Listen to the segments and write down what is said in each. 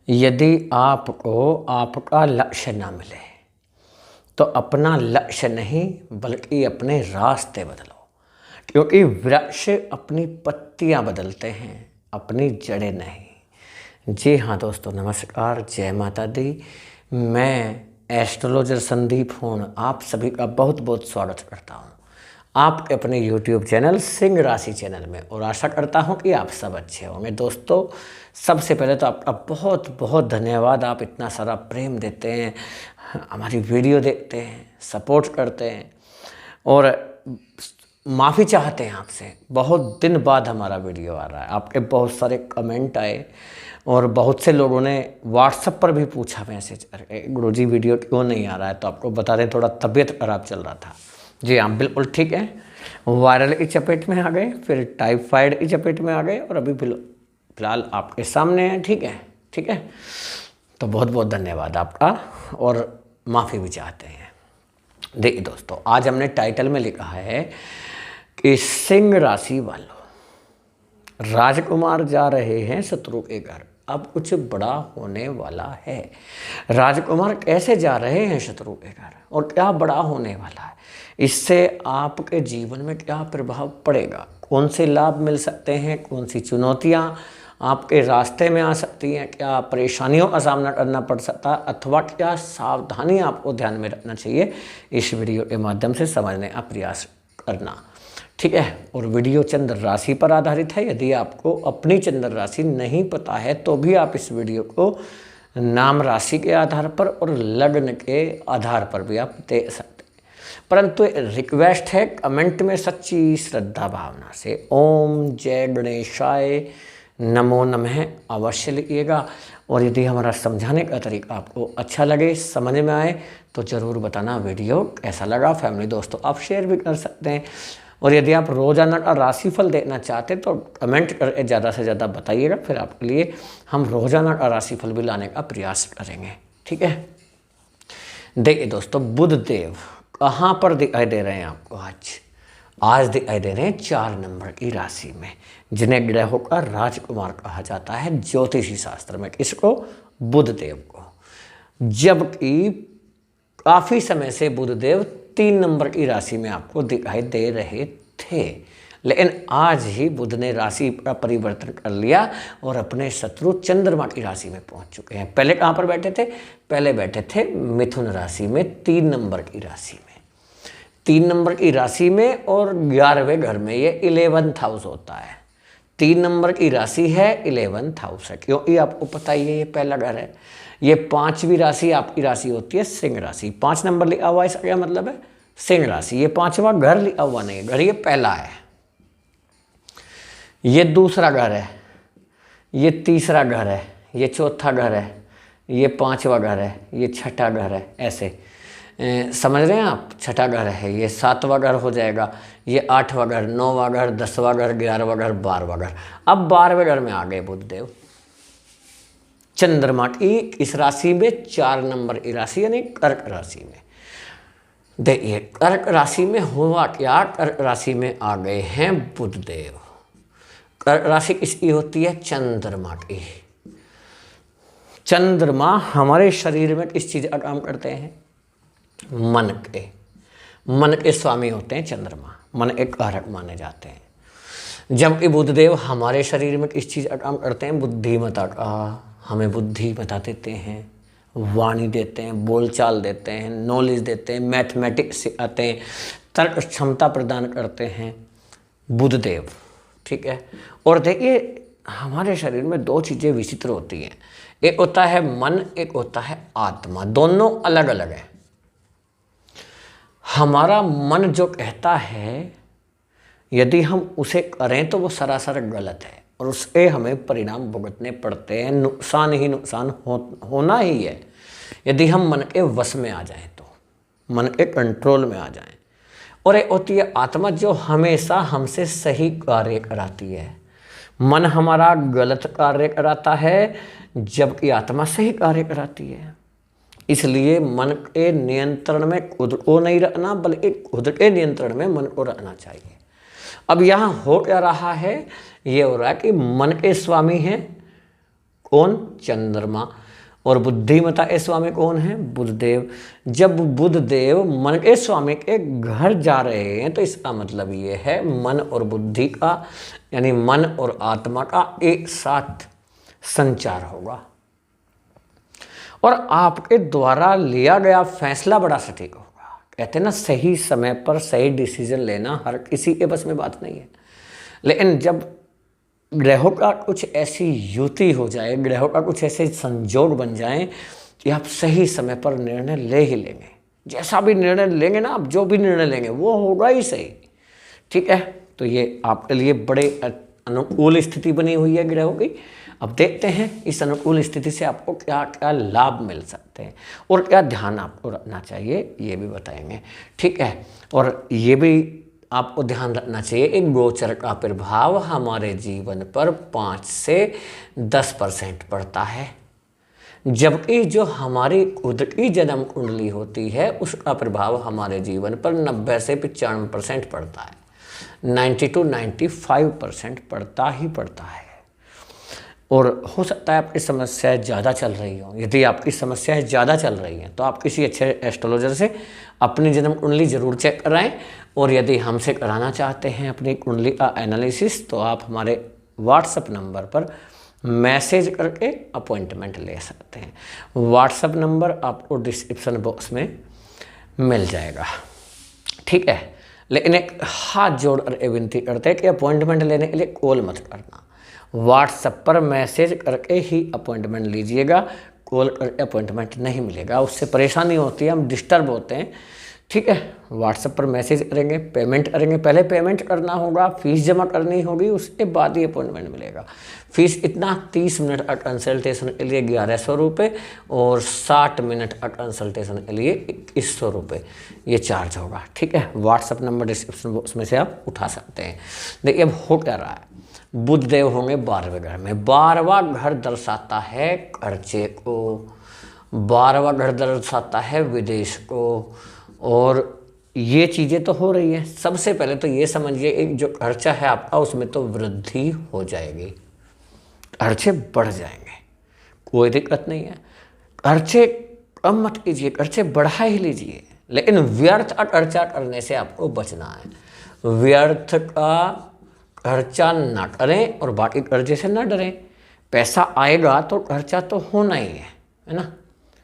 यदि आपको आपका लक्ष्य ना मिले तो अपना लक्ष्य नहीं बल्कि अपने रास्ते बदलो, क्योंकि वृक्ष अपनी पत्तियां बदलते हैं, अपनी जड़ें नहीं। जी हाँ दोस्तों, नमस्कार, जय माता दी। मैं एस्ट्रोलॉजर संदीप हूँ, आप सभी का बहुत बहुत स्वागत करता हूँ आपके अपने YouTube चैनल सिंह राशि चैनल में, और आशा करता हूँ कि आप सब अच्छे होंगे। दोस्तों, सबसे पहले तो आपका बहुत बहुत धन्यवाद। आप इतना सारा प्रेम देते हैं, हमारी वीडियो देखते हैं, सपोर्ट करते हैं और माफ़ी चाहते हैं आपसे। बहुत दिन बाद हमारा वीडियो आ रहा है, आपके बहुत सारे कमेंट आए और बहुत से लोगों ने व्हाट्सएप पर भी पूछा मैसेज करके, गुरुजी वीडियो क्यों नहीं आ रहा है। तो आपको बता दें, थोड़ा तबीयत खराब चल रहा था। जी हाँ, बिल्कुल ठीक है। वायरल की चपेट में आ गए, फिर टाइफाइड की चपेट में आ गए और अभी फिलहाल आपके सामने हैं। ठीक है, ठीक है। तो बहुत बहुत धन्यवाद आपका और माफ़ी भी चाहते हैं। देखिए दोस्तों, आज हमने टाइटल में लिखा है कि सिंह राशि वालों, राजकुमार जा रहे हैं शत्रु के घर, अब कुछ बड़ा होने वाला है। राजकुमार कैसे जा रहे हैं शत्रु के घर और क्या बड़ा होने वाला है, इससे आपके जीवन में क्या प्रभाव पड़ेगा, कौन से लाभ मिल सकते हैं, कौन सी चुनौतियां आपके रास्ते में आ सकती हैं, क्या परेशानियों का सामना करना पड़ सकता है अथवा क्या सावधानी आपको ध्यान में रखना चाहिए, इस वीडियो के माध्यम से समझने का प्रयास करना। ठीक है। और वीडियो चंद्र राशि पर आधारित है। यदि आपको अपनी चंद्र राशि नहीं पता है तो भी आप इस वीडियो को नाम राशि के आधार पर और लग्न के आधार पर भी आप दे सकते हैं। परंतु रिक्वेस्ट है, कमेंट में सच्ची श्रद्धा भावना से ओम जय गणेशाय नमो नमः अवश्य लिखिएगा। और यदि हमारा समझाने का तरीका आपको अच्छा लगे, समझ में आए, तो ज़रूर बताना वीडियो कैसा लगा। फैमिली दोस्तों आप शेयर भी कर सकते हैं। और यदि आप रोजाना का राशिफल देखना चाहते हैं तो कमेंट करके ज़्यादा से ज़्यादा बताइएगा, फिर आपके लिए हम रोजाना का राशिफल भी लाने का प्रयास करेंगे। ठीक है। देखिए दोस्तों, बुध देव कहाँ पर दिखाई दे रहे हैं आपको? आज दिखाई दे रहे हैं 4 नंबर की राशि में, जिन्हें ग्रहों का राजकुमार कहा जाता है ज्योतिषी शास्त्र में। किसको? बुध देव को। जबकि काफ़ी समय से बुध देव 3 नंबर की राशि में आपको दिखाई दे रहे थे, लेकिन आज ही बुध ने राशि का परिवर्तन कर लिया और अपने शत्रु चंद्रमा की राशि में पहुंच चुके हैं। पहले कहाँ पर बैठे थे? पहले बैठे थे मिथुन राशि में, 3 नंबर की राशि में। 3 नंबर की राशि में और 11वें घर में, ये 11th हाउस होता है। 3 नंबर की राशि है, 11th हाउस है, क्योंकि आपको पता ही है ये पहला घर है। ये 5वीं राशि आपकी राशि होती है सिंह राशि। 5 नंबर लिखा हुआ है, इसका क्या मतलब है? सिंह राशि। ये 5वां घर लिखा हुआ नहीं है, घर ये पहला है, ये दूसरा घर है, ये तीसरा घर है, ये चौथा घर है, ये 5वां घर है, ये छठा घर है। ऐसे समझ रहे हैं आप? छठा घर है, ये 7वां घर हो जाएगा, ये 8वां घर, 9वां घर, 10वां घर, 11वां घर, 12वां घर। अब 12वें घर में आ गए बुधदेव चंद्रमा की इस राशि में, 4 नंबर की राशि यानी कर्क राशि में। देखिए कर्क राशि में हुआ क्या, कर्क राशि में आ गए हैं बुधदेव। कर्क राशि किसकी होती है? चंद्रमा की। चंद्रमा हमारे शरीर में किस चीज़ का काम करते हैं? मन के। मन के स्वामी होते हैं चंद्रमा, मन एक कारक माने जाते हैं। जबकि बुधदेव हमारे शरीर में किस चीज़ का काम करते हैं? बुद्धिमत्ता का। हमें बुद्धिमत्ता देते हैं, वाणी देते हैं, बोलचाल देते हैं, नॉलेज देते हैं, मैथमेटिक्स सिखाते हैं, तर्क क्षमता प्रदान करते हैं बुधदेव। ठीक है। और देखिए हमारे शरीर में 2 चीज़ें विचित्र होती हैं, एक होता है मन, एक होता है आत्मा। दोनों अलग अलग है। हमारा मन जो कहता है, यदि हम उसे करें तो वो सरासर गलत है और उसके हमें परिणाम भुगतने पड़ते हैं, नुकसान ही नुकसान होना ही है। यदि हम मन के वश में आ जाएं, तो मन के कंट्रोल में आ जाएं। और एक होती है आत्मा, जो हमेशा हमसे सही कार्य कराती है। मन हमारा गलत कार्य कराता है, जबकि आत्मा सही कार्य कराती है। इसलिए मन के नियंत्रण में खुद को नहीं रखना, बल्कि खुद के नियंत्रण में मन को रखना चाहिए। अब यहाँ हो क्या रहा है? ये हो रहा है कि मन के स्वामी हैं कौन? चंद्रमा। और बुद्धिमता के स्वामी कौन है? बुधदेव। जब बुधदेव मन के स्वामी के घर जा रहे हैं तो इसका मतलब ये है मन और बुद्धि का, यानी मन और आत्मा का एक साथ संचार होगा और आपके द्वारा लिया गया फैसला बड़ा सटीक होगा। कहते हैं ना, सही समय पर सही डिसीजन लेना हर किसी के बस में बात नहीं है, लेकिन जब ग्रहों का कुछ ऐसी युति हो जाए, ग्रहों का कुछ ऐसे संजोग बन जाएं कि आप सही समय पर निर्णय ले ही लेंगे। जैसा भी निर्णय लेंगे ना, आप जो भी निर्णय लेंगे वो होगा ही सही। ठीक है, तो ये आपके लिए बड़े अनुकूल स्थिति बनी हुई है ग्रहों की। अब देखते हैं इस अनुकूल स्थिति से आपको क्या क्या लाभ मिल सकते हैं और क्या ध्यान आपको रखना चाहिए, ये भी बताएंगे। ठीक है, और ये भी आपको ध्यान रखना चाहिए, एक गोचर का प्रभाव हमारे जीवन पर 5 से 10% पड़ता है, जबकि जो हमारी खुद की जन्म कुंडली होती है उसका प्रभाव हमारे जीवन पर 90 से 95% पड़ता है। 90 to 95% पड़ता ही पड़ता है। और हो सकता है आपकी समस्याएं ज़्यादा चल रही हो। यदि आपकी समस्याएं ज़्यादा चल रही हैं तो आप किसी अच्छे एस्ट्रोलॉजर से अपनी जन्म कुंडली ज़रूर चेक कराएं। और यदि हमसे कराना चाहते हैं अपनी कुंडली का एनालिसिस तो आप हमारे व्हाट्सएप नंबर पर मैसेज करके अपॉइंटमेंट ले सकते हैं। व्हाट्सएप नंबर आपको डिस्क्रिप्शन बॉक्स में मिल जाएगा। ठीक है, लेकिन एक हाथ जोड़ कर विनती करते हैं कि अपॉइंटमेंट लेने के लिए कॉल मत करना, व्हाट्सएप पर मैसेज करके ही अपॉइंटमेंट लीजिएगा। कॉल करके अपॉइंटमेंट नहीं मिलेगा, उससे परेशानी होती है, हम डिस्टर्ब होते हैं। ठीक है, व्हाट्सएप पर मैसेज करेंगे, पेमेंट करेंगे, पहले पेमेंट करना होगा, फीस जमा करनी होगी, उसके बाद ही अपॉइंटमेंट मिलेगा। फीस इतना 30 मिनट का कंसल्टेशन के लिए 1100 रुपये और 60 मिनट का कंसल्टेशन के लिए 2100 रुपये ये चार्ज होगा। ठीक है, व्हाट्सएप नंबर डिस्क्रिप्शन बॉक्स में से आप उठा सकते हैं। देखिए अब हो क्या रहा है, बुधदेव होंगे 12वें घर में। 12वां घर दर्शाता है खर्चे को, 12वां घर दर्शाता है विदेश को, और ये चीज़ें तो हो रही हैं। सबसे पहले तो ये समझिए एक जो खर्चा है आपका उसमें तो वृद्धि हो जाएगी, खर्चे बढ़ जाएंगे, कोई दिक्कत नहीं है। खर्चे कम मत कीजिए, खर्चे बढ़ा ही लीजिए, लेकिन व्यर्थ का खर्चा करने से आपको बचना है। व्यर्थ का खर्चा ना करें और बाकी कर्जे से ना डरें। पैसा आएगा तो खर्चा तो होना ही है ना।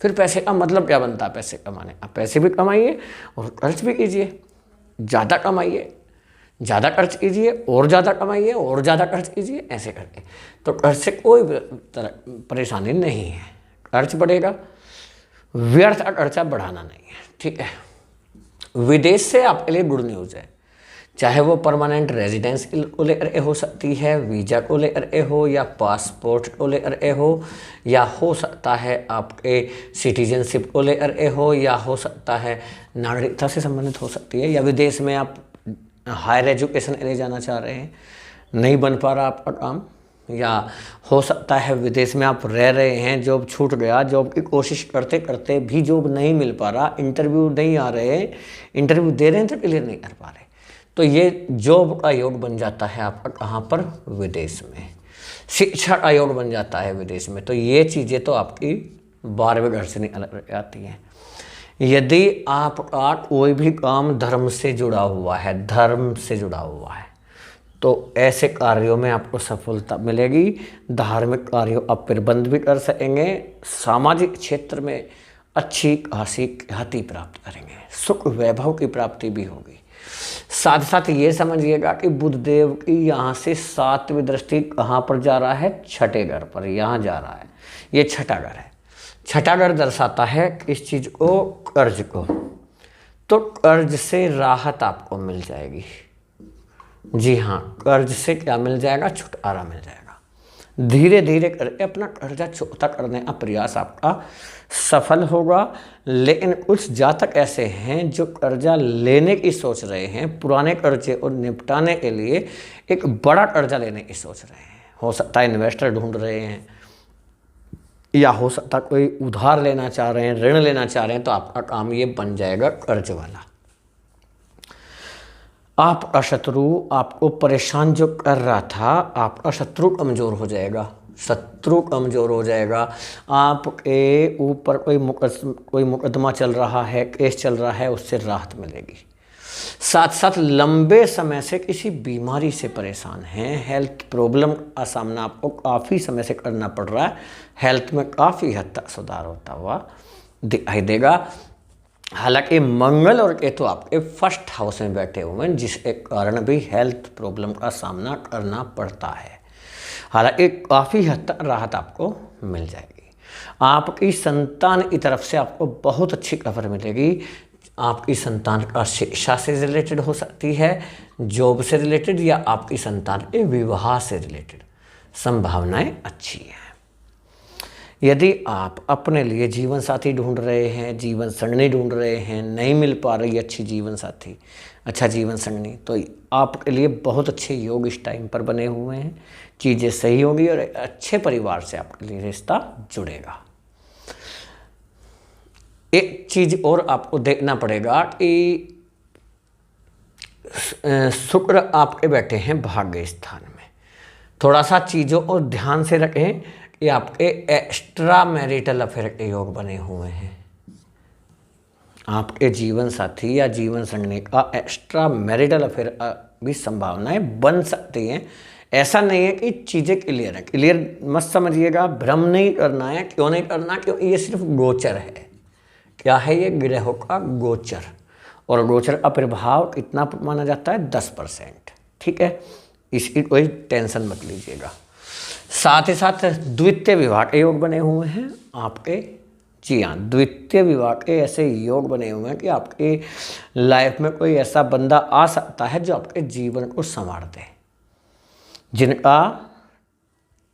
फिर पैसे का मतलब क्या बनता है? पैसे कमाने। आप पैसे भी कमाइए और खर्च भी कीजिए, ज़्यादा कमाइए, ज़्यादा खर्च कीजिए, और ज़्यादा कमाइए और ज़्यादा खर्च कीजिए, ऐसे करके तो खर्च से कोई परेशानी नहीं है। खर्च बढ़ेगा, व्यर्थ का खर्चा बढ़ाना नहीं है। ठीक है, विदेश से आपके लिए गुड न्यूज़ है, चाहे वो परमानेंट रेजिडेंस को लेकर हो सकती है, वीज़ा को लेकर हो, या पासपोर्ट को लेकर हो, या हो सकता है आपके सिटीजनशिप को लेकर हो, या हो सकता है नागरिकता से संबंधित हो सकती है, या विदेश में आप हायर एजुकेशन के लिए जाना चाह रहे हैं, नहीं बन पा रहा आपका काम, या हो सकता है विदेश में आप रह रहे हैं, जॉब छूट गया, जॉब की कोशिश करते करते भी जॉब नहीं मिल पा रहा, इंटरव्यू नहीं आ रहे हैं, इंटरव्यू दे रहे हैं तो क्लियर नहीं कर पा रहे, तो ये जॉब का योग बन जाता है आपका कहाँ पर? विदेश में। शिक्षा का योग बन जाता है विदेश में। तो ये चीज़ें तो आपकी 12वें घर से निकल आती हैं। यदि आपका कोई भी काम धर्म से जुड़ा हुआ है, धर्म से जुड़ा हुआ है, तो ऐसे कार्यों में आपको सफलता मिलेगी। धार्मिक कार्यों आप प्रबंध भी कर सकेंगे, सामाजिक क्षेत्र में अच्छी खासी ख्याति प्राप्त करेंगे, सुख वैभव की प्राप्ति भी होगी। साथ साथ ये समझिएगा कि बुधदेव की यहाँ से 7वीं दृष्टि कहाँ पर जा रहा है? छठे घर पर यहाँ जा रहा है। ये छठा घर है। छठा घर दर्शाता है किस चीज़ को? कर्ज को। तो कर्ज से राहत आपको मिल जाएगी। जी हाँ, कर्ज से क्या मिल जाएगा? छुटकारा मिल जाएगा। धीरे धीरे करके अपना कर्जा चुकता करने का प्रयास आपका सफल होगा। लेकिन कुछ जातक ऐसे हैं जो कर्जा लेने की सोच रहे हैं, पुराने कर्जे और निपटाने के लिए एक बड़ा कर्जा लेने की सोच रहे हैं। हो सकता है इन्वेस्टर ढूंढ रहे हैं, या हो सकता है कोई उधार लेना चाह रहे हैं, ऋण लेना चाह रहे हैं, तो आपका काम ये बन जाएगा कर्ज वाला। आपका शत्रु आपको परेशान जो कर रहा था, आपका शत्रु कमज़ोर हो जाएगा। शत्रु कमज़ोर हो जाएगा, आपके ऊपर कोई मुकदमा चल रहा है, केस चल रहा है, उससे राहत मिलेगी। साथ साथ लंबे समय से किसी बीमारी से परेशान हैं, हेल्थ प्रॉब्लम का सामना आपको काफ़ी समय से करना पड़ रहा है, हेल्थ में काफ़ी हद तक सुधार होता हुआ दिखाई देगा। हालांकि मंगल और केतु आपके फर्स्ट हाउस में बैठे हुए हैं, जिसके कारण भी हेल्थ प्रॉब्लम का सामना करना पड़ता है। हालांकि काफ़ी हद तक राहत आपको मिल जाएगी। आपकी संतान की तरफ से आपको बहुत अच्छी खबर मिलेगी। आपकी संतान का शिक्षा से रिलेटेड हो सकती है, जॉब से रिलेटेड, या आपकी संतान के विवाह से रिलेटेड संभावनाएं अच्छी हैं। यदि आप अपने लिए जीवन साथी ढूंढ रहे हैं, जीवन संगनी ढूंढ रहे हैं, नहीं मिल पा रही अच्छी जीवन साथी, अच्छा जीवन संगनी, तो आपके लिए बहुत अच्छे योग इस टाइम पर बने हुए हैं। चीज़ें सही होगी और एक अच्छे परिवार से आपके लिए रिश्ता जुड़ेगा। एक चीज़ और आपको देखना पड़ेगा कि शुक्र आपके बैठे हैं भाग्य स्थान में। थोड़ा सा चीज़ों को ध्यान से रखें कि आपके एक्स्ट्रा मैरिटल अफेयर के योग बने हुए हैं। आपके जीवन साथी या जीवन संगनी का एक्स्ट्रा मैरिटल अफेयर भी संभावनाएं बन सकती हैं। ऐसा नहीं है कि चीज़ें क्लियर हैं, क्लियर मत समझिएगा, भ्रम नहीं करना है। क्यों नहीं करना? क्योंकि ये सिर्फ गोचर है। क्या है ये? ग्रहों का गोचर, और गोचर का प्रभाव कितना माना जाता है? 10%। ठीक है, इसकी कोई टेंशन मत लीजिएगा। साथ ही साथ द्वितीय विवाह के योग बने हुए हैं आपके। जी हाँ, द्वितीय विवाह के ऐसे योग बने हुए हैं कि आपकी लाइफ में कोई ऐसा बंदा आ सकता है जो आपके जीवन को संवार दे। जिनका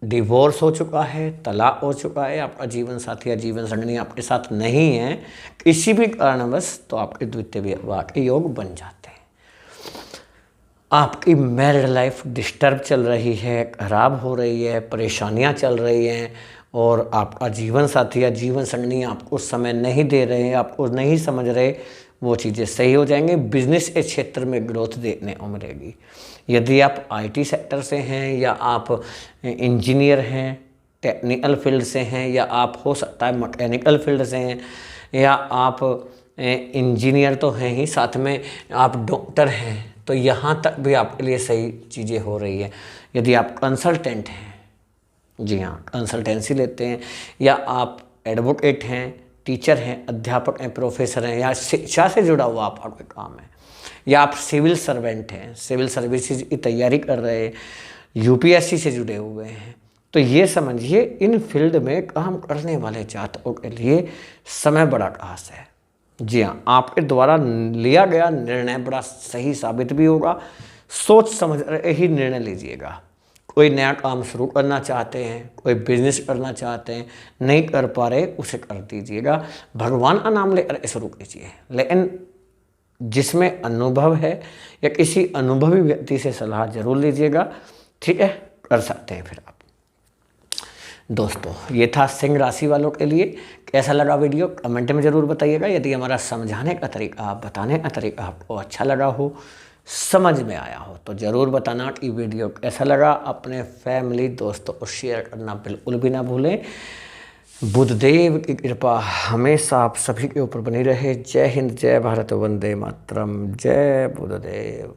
डिवोर्स हो चुका है, तलाक हो चुका है, आपका जीवन साथी या जीवन संगनी आपके साथ नहीं है किसी भी कारणवश, तो आपके द्वितीय विवाह के योग बन जाते हैं। आपकी मैरिड लाइफ डिस्टर्ब चल रही है, खराब हो रही है, परेशानियां चल रही हैं, और आपका जीवन साथी या जीवन संगनी आपको समय नहीं दे रहे हैं, आपको नहीं समझ रहे, वो चीज़ें सही हो जाएंगे। बिजनेस के क्षेत्र में ग्रोथ देखने को मिलेगी। यदि आप आईटी सेक्टर से हैं, या आप इंजीनियर हैं, टेक्निकल फील्ड से हैं, या आप हो सकता है मैकेनिकल फील्ड से हैं, या आप इंजीनियर तो हैं ही, साथ में आप डॉक्टर हैं, तो यहाँ तक भी आपके लिए सही चीज़ें हो रही है। यदि आप कंसल्टेंट हैं, जी हाँ, कंसल्टेंसी लेते हैं, या आप एडवोकेट हैं, टीचर हैं, अध्यापक हैं, प्रोफेसर हैं, या शिक्षा से जुड़ा हुआ आपका कोई काम है, या आप सिविल सर्वेंट हैं, सिविल सर्विसेज की तैयारी कर रहे हैं, यूपीएससी से जुड़े हुए हैं, तो ये समझिए इन फील्ड में काम करने वाले जातकों के लिए समय बड़ा खास है। जी हाँ, आपके द्वारा लिया गया निर्णय बड़ा सही साबित भी होगा। सोच समझ ही निर्णय लीजिएगा। कोई नया काम शुरू करना चाहते हैं, कोई बिजनेस करना चाहते हैं, नहीं कर पा रहे, उसे कर दीजिएगा। भगवान का नाम लेकर शुरू कीजिए, लेकिन जिसमें अनुभव है या किसी अनुभवी व्यक्ति से सलाह जरूर लीजिएगा। ठीक है, कर सकते हैं फिर आप। दोस्तों, ये था सिंह राशि वालों के लिए। कैसा लगा वीडियो कमेंट में ज़रूर बताइएगा। यदि हमारा समझाने का तरीका, बताने का तरीका आपको अच्छा लगा हो, समझ में आया हो, तो ज़रूर बताना कि वीडियो कैसा लगा। अपने फैमिली दोस्तों को शेयर करना बिल्कुल भी ना भूलें। बुद्धदेव की कृपा हमेशा आप सभी के ऊपर बनी रहे। जय हिंद, जय भारत, वंदे मातरम, जय बुद्धदेव।